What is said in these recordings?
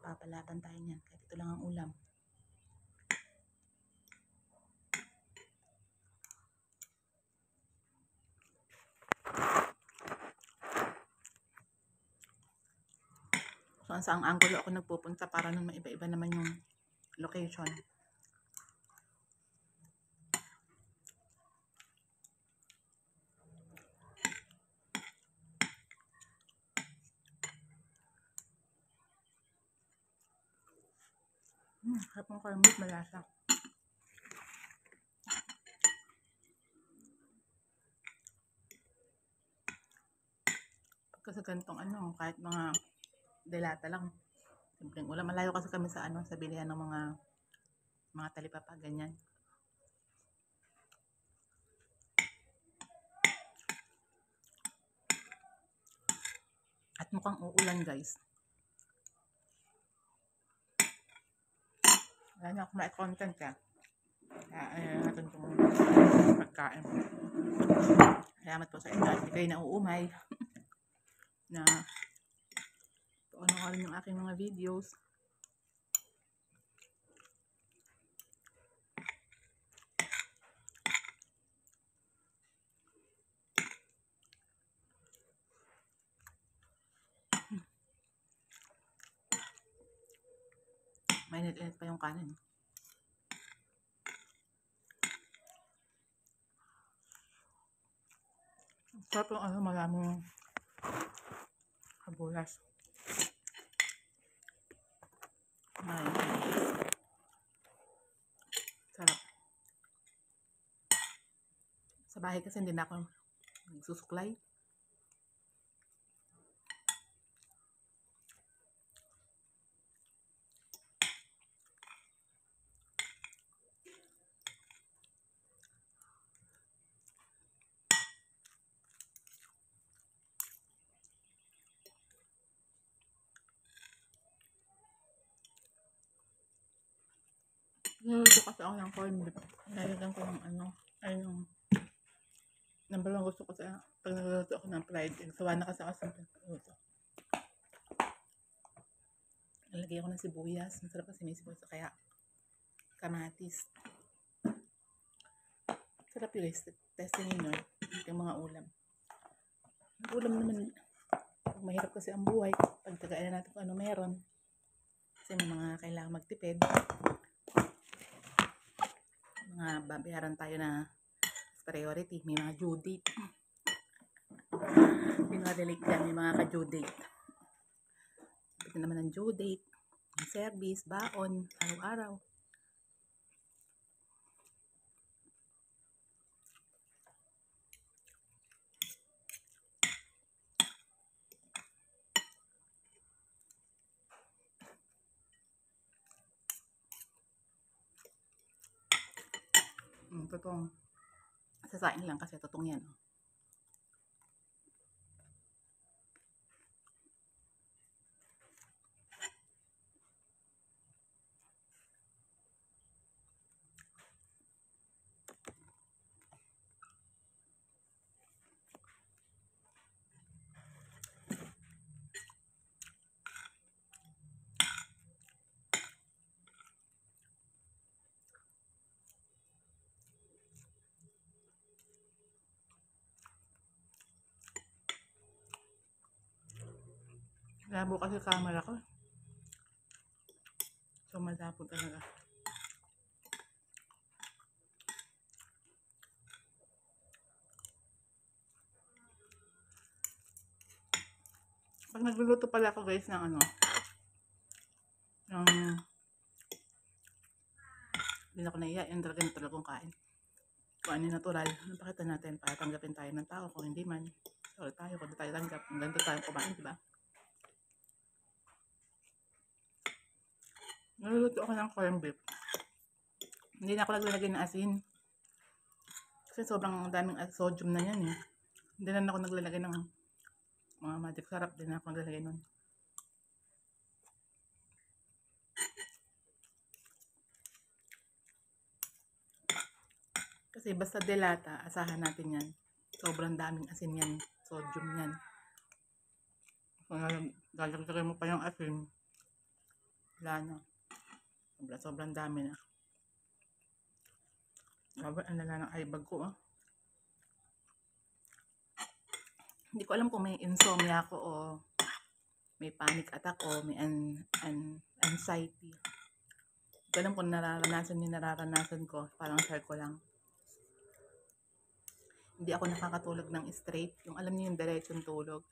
Papalaban tayo niyan. Kahit ito lang ang ulam. So, saang angulo ako nagpupunta para nung maiba-iba naman yung location. Harap ng corned beef, malasa. Kasi ganitong kahit mga delata lang. Simpleng ulam. Malayo kasi kami sa sa bilihan ng mga talipapa, ganyan. At mukhang uulan, guys. Wala na ako ma-content ka. Kaya natin itong pagkain. Salamat po sa inyo. Hindi kayo nauumay na ano rin yung aking mga videos. Mainit-init pa yung kanin. Sarap yung maraming habulas. Sarap. Sa bahay kasi hindi na ako nagsusuklay. Niluluto kasi ako ng corned beef. Nalagyan ko ng yung number one gusto ko sa pag niluluto ako ng fried egg. Sawa na kasi ako sa niluluto. Nalagyan ko ng sibuyas. Masarap kasi may sibuyas. Kaya kamatis. Sarap yung testing nyo yung mga ulam. Ulam naman, mahirap kasi ang buhay. Pagtagaan natin kung ano meron. Kasi may mga kailangan magtipid. Mga babayaran tayo na priority. May mga due date. May mga delete dyan. May mga ka-due date. Ito naman ang due date. Service, baon, araw-araw. Totoong sasain lang kasi totoong yan. Labo kasi camera ko. So malabo talaga. Pag nagluluto pala ako guys ng yung hindi na ako naiya, yung talagang kain. Kung ano yung natural, napakita natin para tanggapin tayo ng tao. Kung hindi man, sorry tayo, kung hindi tayo tanggap, kung ganito tayo kumain, diba? Naluluto ako ng corned beef. Hindi na ako naglalagay ng asin. Kasi sobrang daming sodium na yan eh. Hindi na ako naglalagay ng mga magic sarap. Hindi na ako naglalagay nun. Kasi basta delata, asahan natin yan. Sobrang daming asin yan. Sodium yan. Kung lalagay mo pa yung asin, Wala na. Sobrang dami na. Grabe, ang lala ng eye bag ko, oh. Hindi ko alam kung may insomnia ako o may panic attack o may anxiety. Hindi ko alam kung nararanasan ko. Parang share ko lang. Hindi ako nakakatulog ng straight. Yung alam niyo yung diretsong tulog.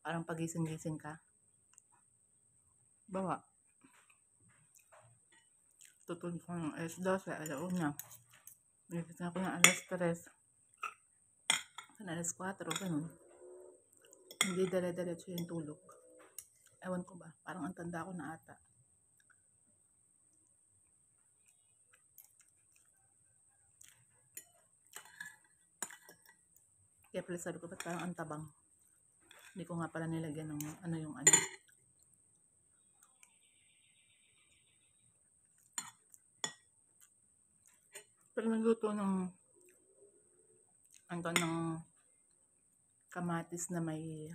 Parang pagising-gising ka. Bawa. Tutulog ko ng alas 12, alauna. Nagising ako ng alas 3. Alas 4, ganun. Hindi dire-diretso yung tulog. Ewan ko ba, parang ang tanda ko na ata. Kaya pala sabi ko, ba't parang ang tabang? Hindi ko nga pala nilagyan ng yung ano. Pero nagluto ng kamatis na may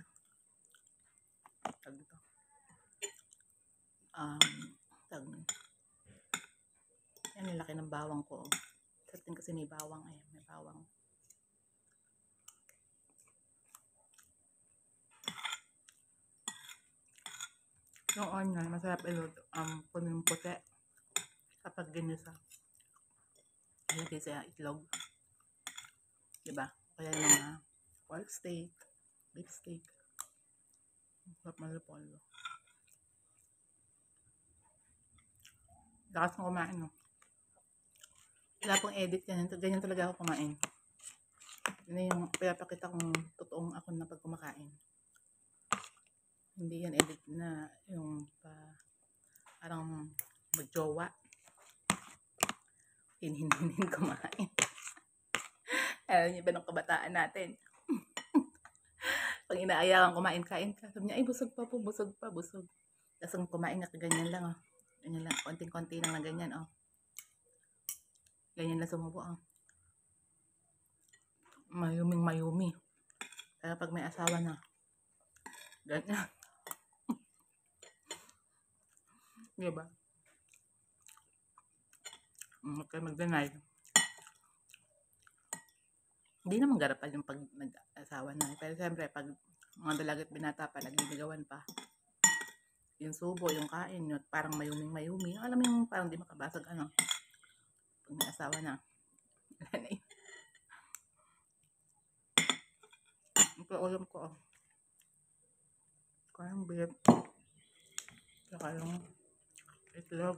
yan yung laki ng bawang ko. Sa atin kasi may bawang, may bawang. Yung onion, masarap iluto. Punong puti. Kapag ginisa. Ilagay sa itlog. Diba? Kaya yung mga pork steak, beef steak. Masarap malupolo. Lakas ng kumain, no? Wala pong edit yan. Ganyan talaga ako kumain. Yun yung pinapakita kong totoong ako na pag kumakain. Hindi yan edit na yung parang magjowa. Hinhin kumain. Alam niyo ba ng kabataan natin? Pag inaaya kang kumain, kain ka. Sabi niya, ay busog pa po, busog pa, busog. Tapos kumain na ganyan lang, oh. Ganyan lang, konting-konti lang na ganyan, oh. Ganyan lang sumubo, oh. Mayumi. Pero pag may asawa na, ganyan. Diba? Huwag kayo mag-deny. Hindi naman garapal yung pag nag-asawa na. Pero siyempre, pag mga dalagat binata pa, nagliligawan pa. Yung subo, yung kain, yung parang mayumi. Alam mo yung parang di makabasag, ano. Pag may asawa na. Wala na yun. Ito ulam ko, oh. Kayang beef. Saka yung itlog.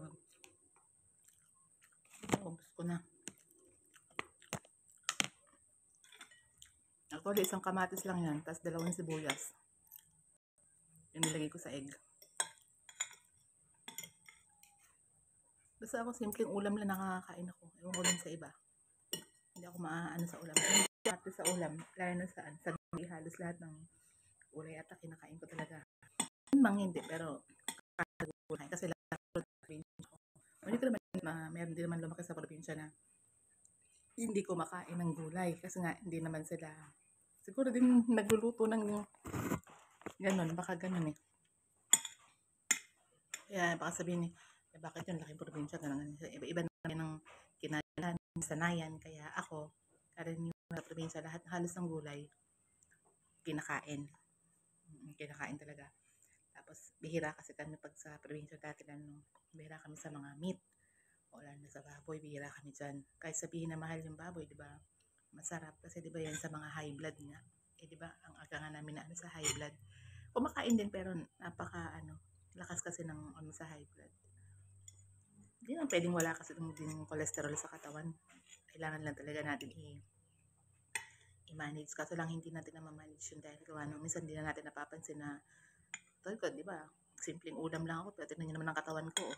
Ubus ko na. Actually, isang kamatis lang yan. Tapos 2 sibuyas. Yung nilagay ko sa egg. Basta ako, simpleng ulam lang nakakain ako. Ewan ko lang sa iba. Hindi ako maaano sa ulam. Hindi sa ulam. Lalo na saan. Sa halos lahat ng ulay ata kinakain ko talaga. Mang hindi, pero kasi lahat hindi ko naman, meron din naman lumaki sa probinsya na hindi ko makain ng gulay. Kasi nga, hindi naman sila, siguro din nagluluto ng ganon, baka ganon eh. Kaya baka sabihin bakit yung laking probinsya, ganon. Iba-iba naman ng kinalaman, sanayan. Kaya ako, karaniwan sa probinsya, lahat halos ng gulay, kinakain talaga. Tapos, bihira kasi kami pag sa probinsya dati lang, bihira kami sa mga meat. O lalo na sa baboy, bihira kami dyan. Kahit sabihin na mahal yung baboy, di ba? Masarap kasi di ba yan sa mga high blood nga. Di ba? Ang aga nga namin na sa high blood. Kumakain din pero napaka lakas kasi ng sa high blood. Hindi naman pwedeng wala kasi din cholesterol sa katawan. Kailangan lang talaga natin i-manage. Kaso lang hindi natin na ma-manage yun dahil minsan hindi na natin napapansin na di ba? Simpleng ulam lang ako, pero tignan niyo naman ang katawan ko.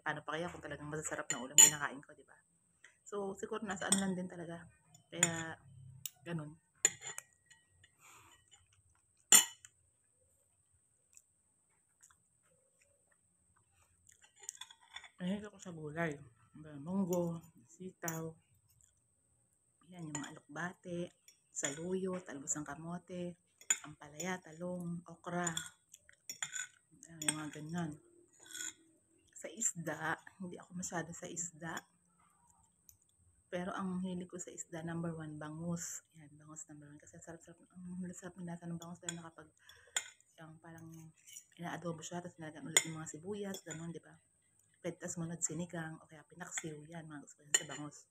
Paano pa kaya kung talagang masasarap na ulam kinakain ko, di ba? So, siguro nasa lang din talaga. Kaya, ganun. Mahilig ako sa gulay. Munggo, sitaw, yan, yung mga alokbate, saluyot, talbos ng kamote, ampalaya, talong, okra, yung mga ganyan. Sa isda, hindi ako masyado sa isda. Pero ang hilig ko sa isda, number 1, bangus. Yan, bangus number 1. Kasi sarap-sarap, ang sarap ng lasa ng bangus lalo na kapag yung parang inaadobo siya, tapos nilagyan ulit yung mga sibuyas, gano'n, di ba? Tapos munod sinigang, o kaya pinaksiw, yan, mga gusto ko yan sa bangus.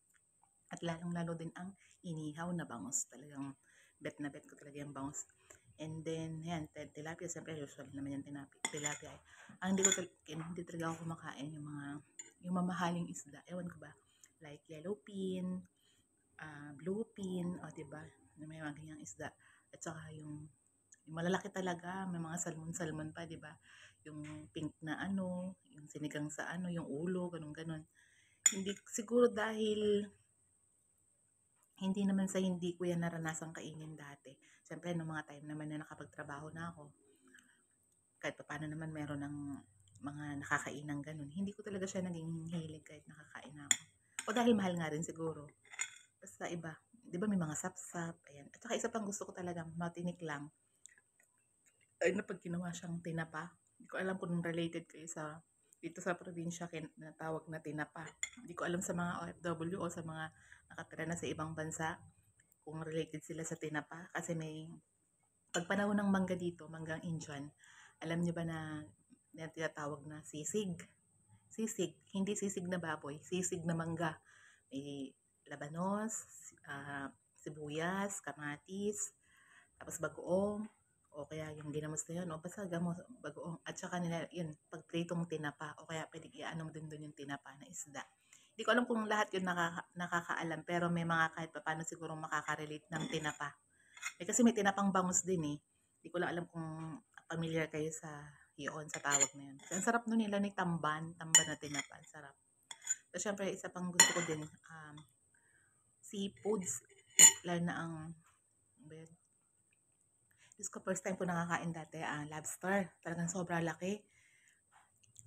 At lalong-lalo din ang inihaw na bangus. Talagang bet na bet ko talaga yung bangus. And then, yan, tilapia. Siyempre, usually naman yung tilapia. Ang hindi talaga ako kumakain yung mamahaling isda. Ewan ko ba? Like yellowfin, bluefin, o diba? May mga ganyang isda. At saka yung malalaki talaga, may mga salmon-salmon pa, diba? Yung pink na yung sinigang sa yung ulo, ganun-ganon. Hindi, siguro dahil hindi naman sa hindi ko yan naranasang kainin dati. Siyempre, noong mga time naman na nakapagtrabaho na ako, kahit pa paano naman meron ng mga nakakainang ganun. Hindi ko talaga siya naging hilig kahit nakakain ako. O dahil mahal nga rin siguro. Basta iba. Di ba may mga sapsap? Ayan. At saka isa pang gusto ko talaga, matinik lang. Ay na pag ginawa siyang tinapa. Hindi ko alam kung related kayo dito sa probinsya na tawag na tinapa. Hindi ko alam sa mga OFW o sa mga nakatira na sa ibang bansa kung related sila sa tinapa. Kasi may pagpanahon ng mangga dito, manggang Indian, alam niyo ba na tinatawag na sisig? Sisig, hindi sisig na baboy, sisig na mangga. May labanos, sibuyas, kamatis, tapos bagoong, o kaya yung ginamos na yun, o basta bagoong, at saka nila, yun, pagpritong tinapa, o kaya pwede i-ano mo din doon yung tinapa na isda. Hindi ko alam kung lahat yun nakakaalam, pero may mga kahit pa paano siguro makaka-relate ng tinapa. Kasi may tinapang bangus din eh. Hindi ko lang alam kung familiar kayo sa tawag na yun. Ang sarap nun nila ni tamban na tinapa, ang sarap. So, syempre, isa pang gusto ko din, seafoods, lalo na Diyos ko, first time ko nakakain dati, lobster. Talagang sobrang laki.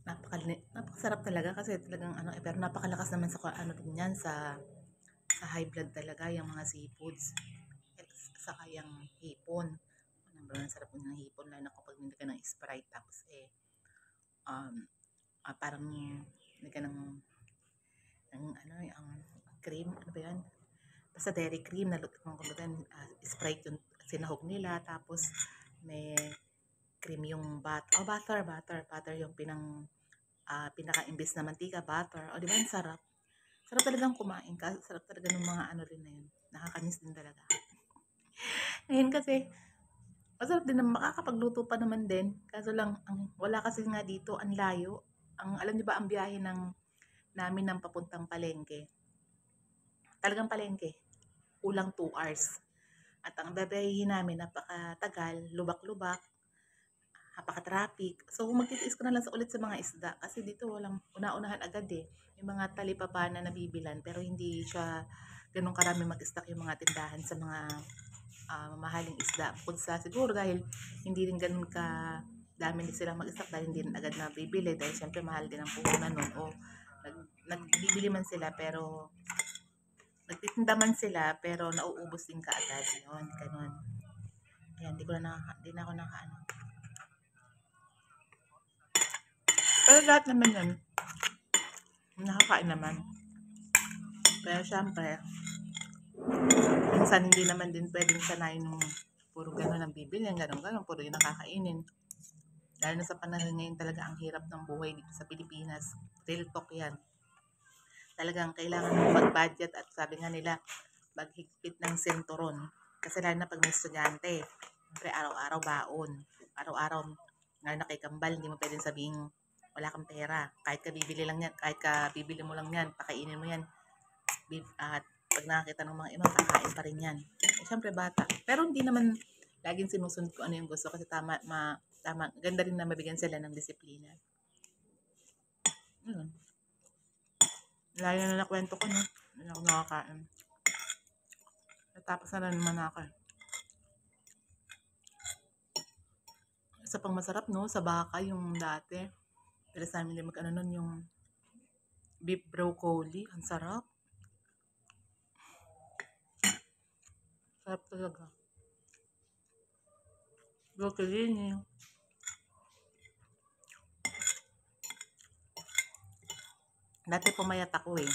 Napakasarap talaga kasi talagang pero napakalakas naman sa din yan, sa high blood talaga, yung mga seafoods. Saka yung hipon. Number 1, sarap ng hipon, lalo na kapag nilagyan ng Sprite, tapos parang nilagyan ng cream, ano ba yan? Basta dairy cream, nalutong ko din, Sprite yung sinahog nila, tapos may cream yung butter yung pinaka-imbis na mantika, butter. O, di ba, ang sarap? Sarap talagang kumain ka. Sarap talaga ng mga rin na yun. Nakakamiss din talaga. Ngayon kasi, masarap din na makakapagluto pa naman din. Kaso lang, wala kasi nga dito, ang layo. Alam niyo ba, ang biyahe namin ng papuntang palengke. Talagang palengke. Kulang 2 hours. At ang babayahin namin, napakatagal, lubak-lubak, napaka-traffic. So, magtitiis ko na lang ulit sa mga isda. Kasi dito walang una-unahan agad eh. May mga talipapa na nabibilan, pero hindi siya ganun karami mag-stock yung mga tindahan sa mga mamahaling isda. Bukod sa siguro dahil hindi rin ganun ka dami din silang mag-stock dahil hindi rin agad na bibili dahil syempre mahal din ang puhunan nun o nagbibili man sila pero nagtitinda man sila pero nauubos din kaagad yun, ganun. Ayan, hindi na ako nakaano. Pero lahat naman yun nakakain naman. Pero syempre minsan hindi naman din pwedeng sanayin ng puro gano'n ang bibili, gano'n, puro yung nakakainin. Dahil na sa panahon ngayon talaga ang hirap ng buhay dito sa Pilipinas. Real talk yan. Talagang kailangan mo mag-budget at sabi nga nila, maghigpit ng senturon. Kasi lalo na pag may estudyante, siyempre araw-araw baon. Araw-araw, lalo na kay kambal, hindi mo pwedeng sabihin wala kang pera. Kahit ka bibili mo lang yan, pakainin mo yan. At pag nakakita ng mga ibang, kakain pa rin yan. Siyempre bata. Pero hindi naman laging sinusunod ko ano yung gusto kasi tama, ganda rin na mabigyan sila ng disiplina. Lalo na nakwento ko, no? Hindi ako nakakain. Natapos na naman ako. Isa pang masarap, no? Sa baka yung dati. Pero sa amin din mag-ano nun yung beef broccoli. Ang sarap. Sarap talaga. Broccoli niya. Dati pumayat ako eh.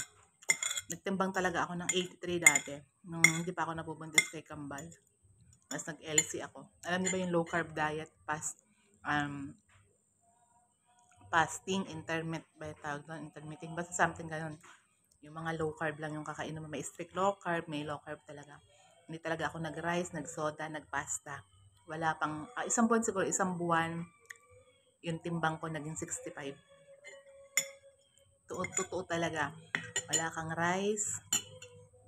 Nagtimbang talaga ako ng 83 dati. Nung hindi pa ako nabubuntis kay Kambal. Mas nag-LC ako. Alam niyo ba yung low carb diet? Fasting, intermittent ba yung tawag doon? Intermittent. Basta something ganun. Yung mga low carb lang yung kakain mo. May strict low carb, may low carb talaga. Hindi talaga ako nag-rice, nag-soda, nag-pasta. Wala pang, isang buwan siguro, isang buwan, yung timbang ko naging 65. Totoo talaga. Wala kang rice,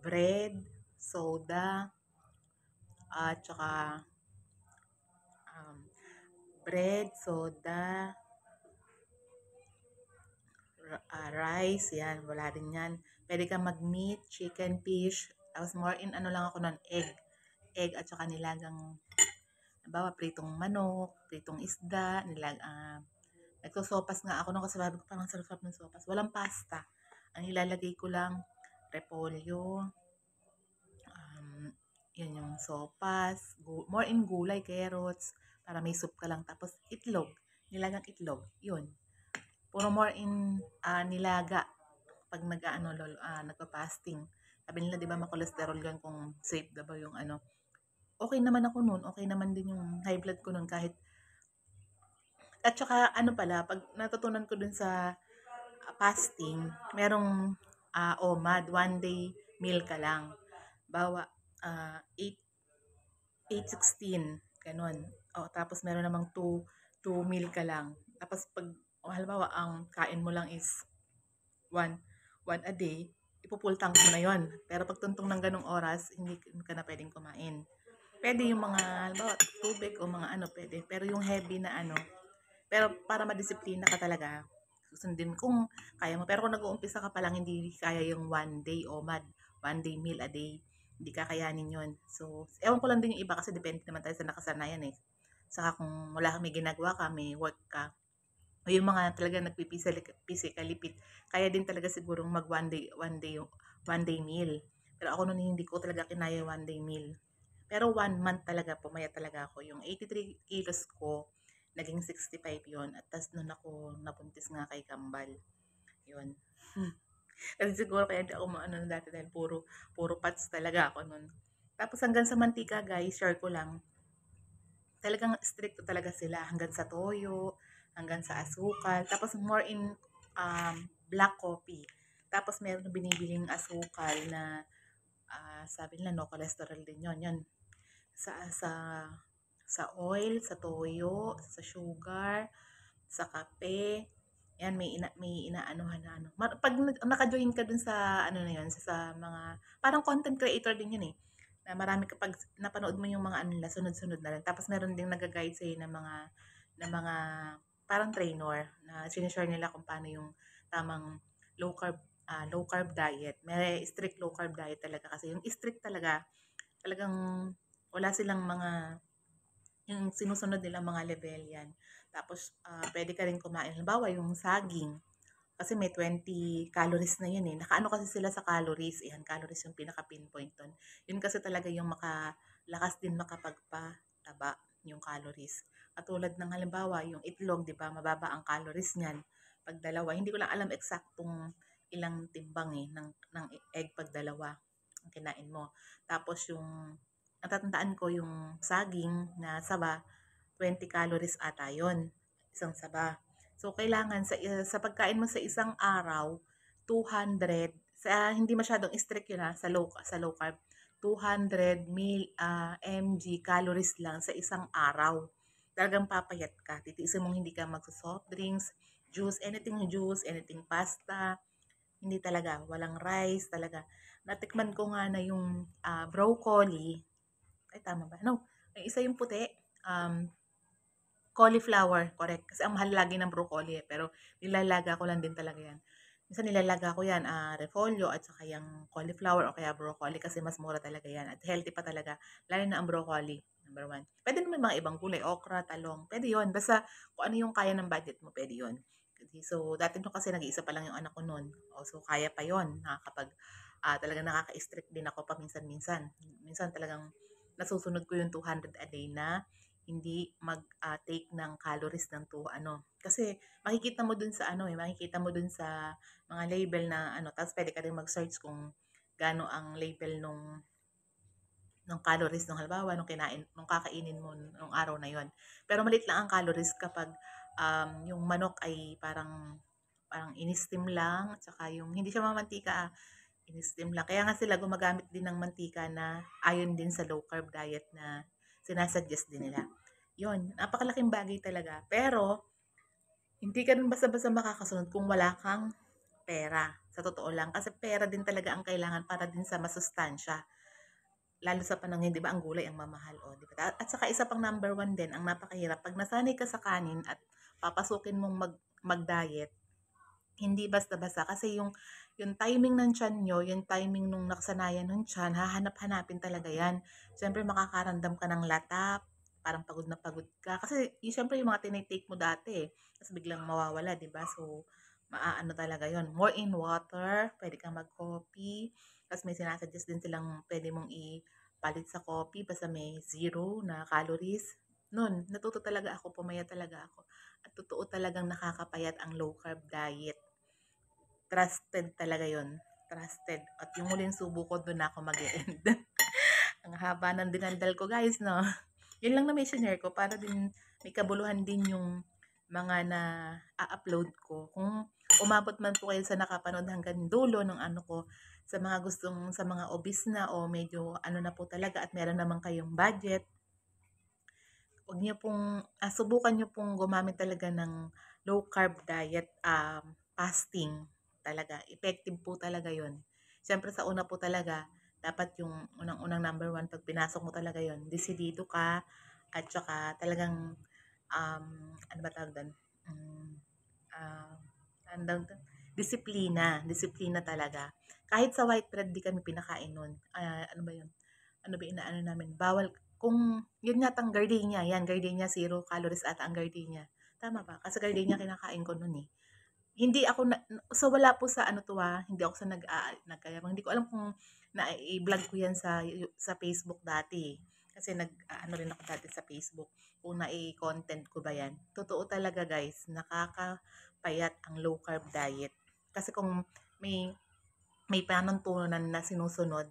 bread, soda, at saka bread, soda, rice, yan, wala din yan. Pwede kang mag-meat, chicken, fish, tapos more in ano lang ako nun, egg at saka nilagang, halimbawa, pritong manok, pritong isda, nagsosopas nga ako nung kasi sabi ko parang sarap ng sopas. Walang pasta. Ang ilalagay ko lang, repolyo, yun yung sopas, more in gulay, carrots, para may soup ka lang. Tapos itlog, nilagang itlog, yun. Puro more in nilaga pag nagpa-fasting. Sabi nila, di ba, ma-cholesterol yun kung safe na ba yung ano. Okay naman ako nun. Okay naman din yung high blood ko nun kahit. At saka ano pala, pag natutunan ko dun sa fasting, merong OMAD, one day meal ka lang. Bawa, 8:16, ganun. O, tapos meron namang 2 meal ka lang. Tapos pag, halimbawa, ang kain mo lang is one a day, ipo-full tank mo na yon. Pero pag tuntong ng ganong oras, hindi ka na pwedeng kumain. Pwede yung mga, halimbawa, tubig o mga ano, pwede. Pero yung heavy na ano, pero para madisiplina ka talaga, susundin kung kaya mo. Pero kung nag-uumpisa ka pa lang, hindi kaya yung one day OMAD, one day meal a day. Hindi kakayanin yon. So, ewan ko lang din yung iba kasi depende naman tayo sa nakasanayan eh. Saka kung wala kang may ginagawa ka, may work ka, o yung mga talaga physically fit, kaya din talaga siguro mag one day meal. Pero ako noon hindi ko talaga kinaya one day meal. Pero 1 month talaga, pumayat talaga ako. Yung 83 kilos ko, naging 65 yon. At tas noon ako nabuntis nga kay Kambal. Yun. Kasi siguro kaya di ako maano dati dahil puro pats talaga ako noon. Tapos hanggang sa mantika guys, share ko lang, talagang strict talaga sila hanggang sa toyo, hanggang sa asukal. Tapos more in black coffee. Tapos meron binibiling asukal na sabi nila no cholesterol din yon. Yan sa oil, sa toyo, sa sugar, sa kape. Yan may inaanuhan na ano. Pag naka-join ka dun sa ano na yun, sa mga parang content creator din yun eh. Na marami kapag napanood mo yung mga ano nila, sunod-sunod na lang. Tapos meron ding nag-guide sa'yo ng mga parang trainer na sinishare nila kung paano yung tamang low carb diet. May strict low carb diet talaga kasi yung strict talagang wala silang mga yung sinusunod nilang mga level yan. Tapos pwede ka rin kumain. Halimbawa yung saging, kasi may 20 calories na yun eh. Nakaano kasi sila sa calories. Ayan, calories yung pinaka-pinpoint doon. Yun kasi talaga yung lakas din makapagpataba yung calories. Katulad ng halimbawa, yung itlog, di ba, mababa ang calories niyan. Pag dalawa, hindi ko lang alam eksaktong ilang timbang eh, ng egg pag dalawa ang kinain mo. Tapos yung, natatandaan ko yung saging na saba, 20 calories ata yun. Isang saba. So, kailangan sa pagkain mo sa isang araw, 200, hindi masyadong strict yun sa low carb, 200 mg calories lang sa isang araw. Talagang papayat ka. Titiisin mong hindi ka magso-soft drinks, juice, anything pasta. Hindi talaga. Walang rice talaga. Natikman ko nga na yung broccoli. Ay, tama ba? No. Yung isa yung puti. Cauliflower, correct. Kasi ang mahal lagi ng broccoli eh. Pero nilalaga ko lang din talaga yan. Minsan nilalaga ko yan, repolyo at saka yung cauliflower o kaya broccoli kasi mas mura talaga yan. At healthy pa talaga. Lalo na ang broccoli, number 1. Pwede naman mga ibang gulay, okra, talong. Pwede yon. Basta kung ano yung kaya ng budget mo, pwede yon. So, dati nung kasi nag-iisa pa lang yung anak ko noon. So, kaya pa yon. Nakakapag, talagang nakaka-strict din ako paminsan-minsan. Minsan talagang nasusunod ko yung 200 a day na hindi mag-take ng calories ng kasi makikita mo dun sa makikita mo dun sa mga label na tapos pwede ka rin mag-search kung gaano ang label nung calories nung halimbawa nung kakainin mo nung araw na yon. Pero maliit lang ang calories kapag yung manok ay parang in-steam lang at saka yung hindi siya mamantika, in-steam lang. Kaya nga sila gumagamit din ng mantika na ayon din sa low carb diet na sinasuggest din nila. Yun, napakalaking bagay talaga. Pero hindi ka rin basta-basta makakasunod kung wala kang pera. Sa totoo lang. Kasi pera din talaga ang kailangan para din sa masustansya. Lalo sa panahon ngayon, 'di ba, ang gulay ang mamahal, oh, 'di ba? At saka isa pang number one din, ang napakahirap, 'pag nasanay ka sa kanin at papasukin mong mag-diet, hindi basta-basta kasi yung timing ng tiyan niyo, yung timing nung nakasanayan ng tiyan, hahanap-hanapin talaga 'yan. Siyempre makakaramdam ka ng lata, parang pagod na pagod ka. Kasi siyempre yung mga tinitake mo dati, tapos biglang mawawala, 'di ba? So, maaano talaga 'yon. More in water, pwede kang mag-coffee. Tapos may sinasuggest din silang pwede mong ipalit sa coffee basta may zero na calories. Noon, natuto talaga ako, pumayat talaga ako. At totoo talagang nakakapayat ang low carb diet. Trusted talaga yon, trusted. At yung huling subo ko, doon ako mag-e-end. Ang haba ng dinaldal ko, guys, no? Yun lang na may share ko para din may kabuluhan din yung mga na upload ko. Kung umabot man po kayo sa nakapanood hanggang dulo ng ko, sa mga obese na o medyo na po talaga at meron naman kayong budget, huwag niyo pong, subukan niyo pong gumamit talaga ng low carb diet, fasting talaga. Effective po talaga yon. Siyempre sa una po talaga, dapat yung unang-unang number one, pag pinasok mo talaga yon, desidido ka at saka talagang, ano ba tawag doon? Um, ah, ano daw to? Disiplina. Disiplina talaga. Kahit sa white bread, di kami pinakain nun. Ano ba yun? Ano ba inaano namin? Bawal, kung yun nga tang gardenia, yan, gardenia, 0 calories ata ang gardenia. Tama ba? Kasi gardenia kinakain ko nun eh. Hindi ako so wala po sa hindi ako sa nagkayabang. Hindi ko alam kung na-vlog ko yan sa Facebook dati. Kasi rin ako dati sa Facebook. Kung na-content ko ba yan. Totoo talaga guys, nakakapayat ang low carb diet. Kasi kung may panuntunan na sinusunod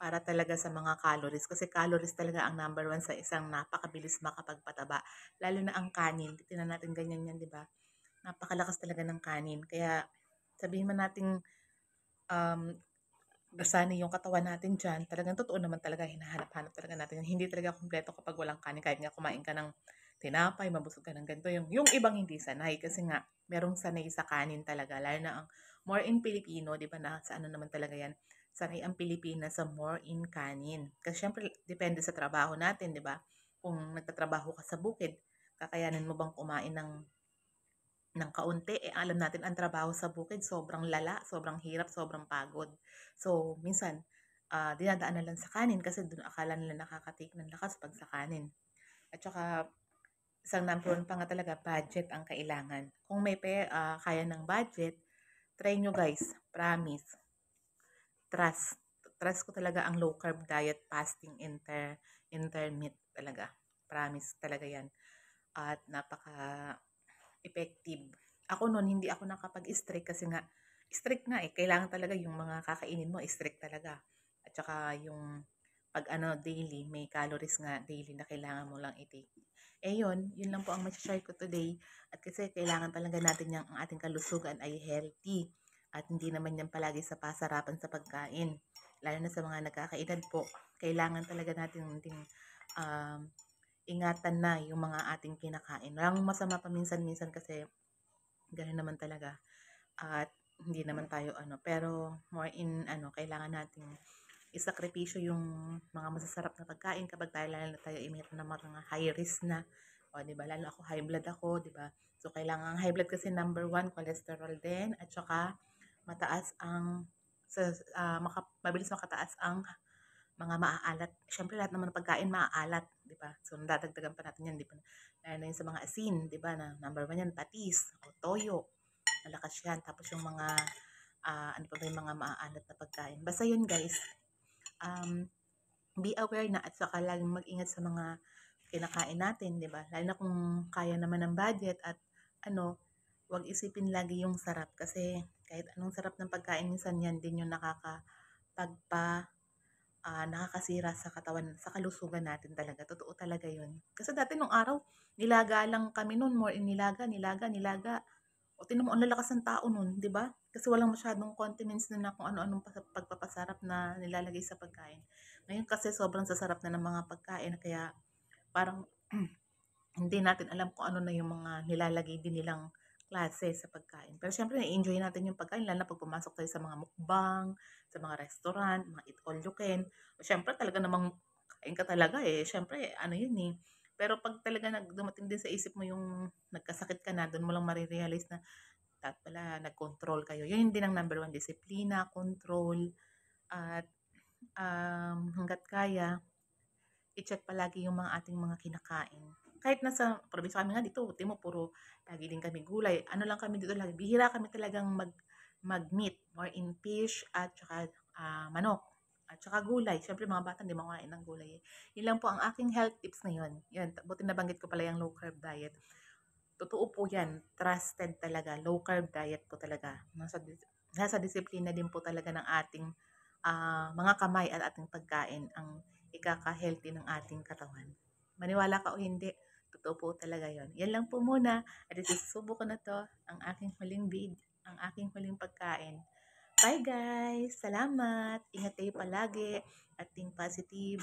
para talaga sa mga calories. Kasi calories talaga ang number one sa isang napakabilis makapagpataba. Lalo na ang kanin. Tingnan natin ganyan yan, di ba? Napakalakas talaga ng kanin. Kaya sabihin man natin gasani yung katawan natin dyan, talagang totoo naman talaga, hinahanap-hanap talaga natin yan. Hindi talaga kumpleto kapag walang kanin. Kahit nga kumain ka ng tinapay, mabusog ka ng ganito. Yung ibang hindi sanay kasi nga merong sanay sa kanin talaga. Lalo na ang more in Filipino, di ba na sa naman talaga yan, sanay ang Pilipinas sa more in kanin. Kasi syempre, depende sa trabaho natin, di ba? Kung nagtatrabaho ka sa bukid, kakayanin mo bang kumain ng kaunti, alam natin ang trabaho sa bukid, sobrang lala, sobrang hirap, sobrang pagod. So, minsan, dinadaan na lang sa kanin kasi doon akala nila nakaka-take ng lakas pag sa kanin. At saka, isang number one pa nga talaga, budget ang kailangan. Kung may kaya ng budget, try nyo guys, promise. Trust. Trust ko talaga ang low carb diet, fasting, intermittent talaga. Promise talaga yan. At effective. Ako noon, hindi ako nakapag-strict kasi nga, strict nga eh. Kailangan talaga yung mga kakainin mo, strict talaga. At saka yung pag daily, may calories nga daily na kailangan mo lang i-take. Yun lang po ang share ko today. At kasi kailangan talaga natin ang ating kalusugan ay healthy. At hindi naman yan palagi sa pasarapan sa pagkain. Lalo na sa mga nagkakaedad po, kailangan talaga natin um, ingatan na yung mga ating kinakain. Walang masama pa minsan-minsan kasi gano'n naman talaga. At hindi naman tayo pero more in kailangan nating isakripisyo yung mga masasarap na pagkain kapag lalo na tayo meron na mga high risk na. O, di ba? Lalo ako, high blood ako, di ba? So, kailangan high blood kasi number one, cholesterol din, at saka mataas ang mabilis makataas ang mga maaalat. Siyempre lahat naman ng pagkain maaalat, 'di ba? So dadagdagan pa natin 'yan, 'di ba? Lalo na 'yung sa mga asin, 'di ba? Na number 1 'yan, patis o toyo. Malakas 'yan. Tapos 'yung mga ano pa ba 'yung mga maaalat na pagkain. Basta 'yun, guys. Be aware na at saka laging mag-ingat sa mga kinakain natin, 'di ba? Lalo na kung kaya naman ng budget at ano, 'wag isipin lagi yung sarap kasi kahit anong sarap ng pagkain minsan yan din yung nakakasira sa katawan, sa kalusugan natin talaga. Totoo talaga yun. Kasi dati nung araw, nilaga lang kami nun, more in nilaga, nilaga, nilaga. O tingnan mo, ang lalakas ng tao nun, 'di ba? Kasi walang masyadong condiments na kung ano-anong pagpapasarap na nilalagay sa pagkain. Ngayon kasi sobrang sasarap na ng mga pagkain kaya parang hindi natin alam kung ano na yung mga nilalagay din nilang klase sa pagkain. Pero syempre, na-enjoy natin yung pagkain, lalo na pag pumasok tayo sa mga mukbang, sa mga restaurant, mga eat all you can. Syempre, talaga namang kain ka talaga eh. Syempre, ano yun eh. Pero pag talaga dumating din sa isip mo yung nagkasakit ka na, doon mo lang marirealize na dapat pala nag-control kayo. Yun din ang number one, disiplina, control, at hanggat kaya, i-check palagi yung mga ating mga kinakain. Kahit nasa probinsya kami nga dito, buti mo puro lagi din kami gulay. Ano lang kami dito lagi, bihira kami talagang mag-meat, more in fish at saka manok. At saka gulay. Siyempre mga bata hindi makain ng gulay. Yun lang po ang aking health tips ngayon. Yan, buti nabanggit ko pala yung low carb diet. Totoo po yan. Trusted talaga. Low carb diet po talaga. Nasa disiplina din po talaga ng ating mga kamay at ating pagkain ang ikaka-healthy ng ating katawan. Maniwala ka o hindi, totoo po talaga yon. Yan lang po muna. At isusubo ko na to ang aking ang aking huling pagkain. Bye guys! Salamat! Ingat kayo palagi at think positive.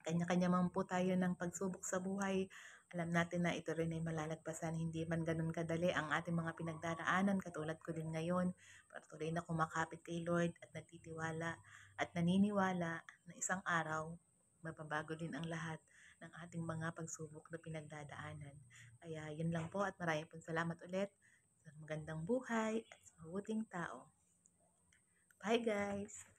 Kanya-kanya man po tayo ng pagsubok sa buhay. Alam natin na ito rin ay malalagpasan. Hindi man ganun kadali ang ating mga pinagdaraanan. Katulad ko din ngayon. Patuloy na kumakapit kay Lord at nagtitiwala at naniniwala na isang araw mababago din ang lahat ng ating mga pagsubok na pinagdadaanan. Kaya yun lang po at maraming pong salamat ulit sa magandang buhay at sa mabuting tao. Bye guys!